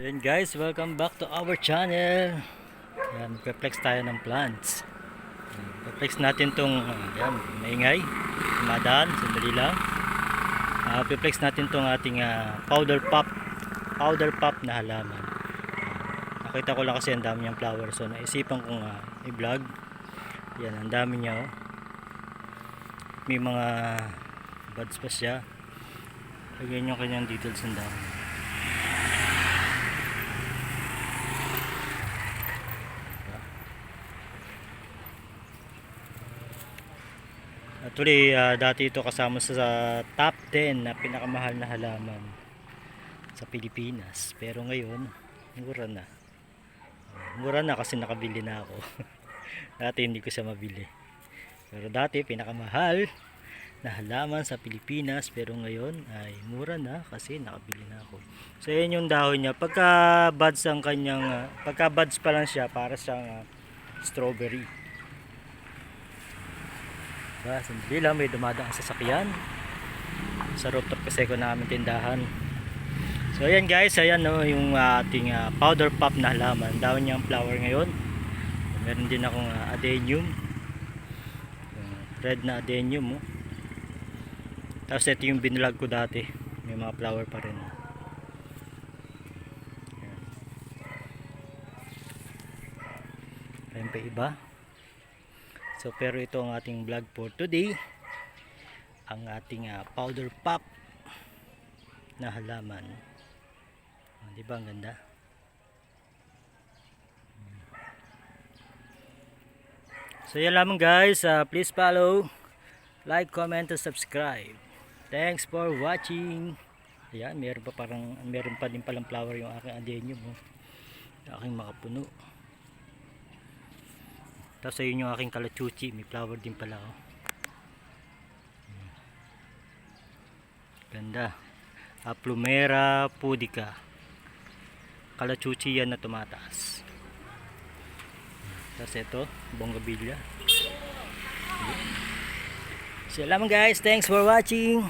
Then guys, welcome back to our channel. Yan, perplex tayo ng plants. Perplex natin tong yan, maingay, madaan, sandali lang. Perplex natin tong ating powder pop na halaman. Nakita ko lang kasi ang dami niyang flower, so naisipan kong i-vlog. Yan, ang dami niya, oh. May mga buds pa siya. Lagyan yung kanyang details ng dami. Actually, dati ito kasama sa top 10 na pinakamahal na halaman sa Pilipinas. Pero ngayon, mura na. Mura na kasi nakabili na ako. Dati hindi ko siya mabili. Pero dati pinakamahal na halaman sa Pilipinas. Pero ngayon ay mura na kasi nakabili na ako. So yan yung dahon niya. Pagka buds ang kanyang, pagka buds pa lang siya, para siyang strawberry. Sandali lang, may dumadang sasakyan sa rooftop kasi ko namin tindahan. So ayan guys, ayan no, yung ating powder pop na halaman. Dahon niyang flower ngayon. Meron din akong adenium, red na adenium, oh. Tapos ito yung binlag ko dati, may mga flower pa rin. Ayan pa iba. So pero ito ang ating vlog for today, ang ating powder pop na halaman. Di ba ang ganda? So yan lamang guys, please follow, like, comment, and subscribe. Thanks for watching. Ayan, meron pa din palang flower yung aking adenium, oh. Aking makapuno. Tapos ayun yung aking kalachuchi, may flower din pala, oh. Ganda. Plumera pudica. Kalachuchi yan na tumataas. Tapos ito, bonggabilya. So lamang guys, thanks for watching.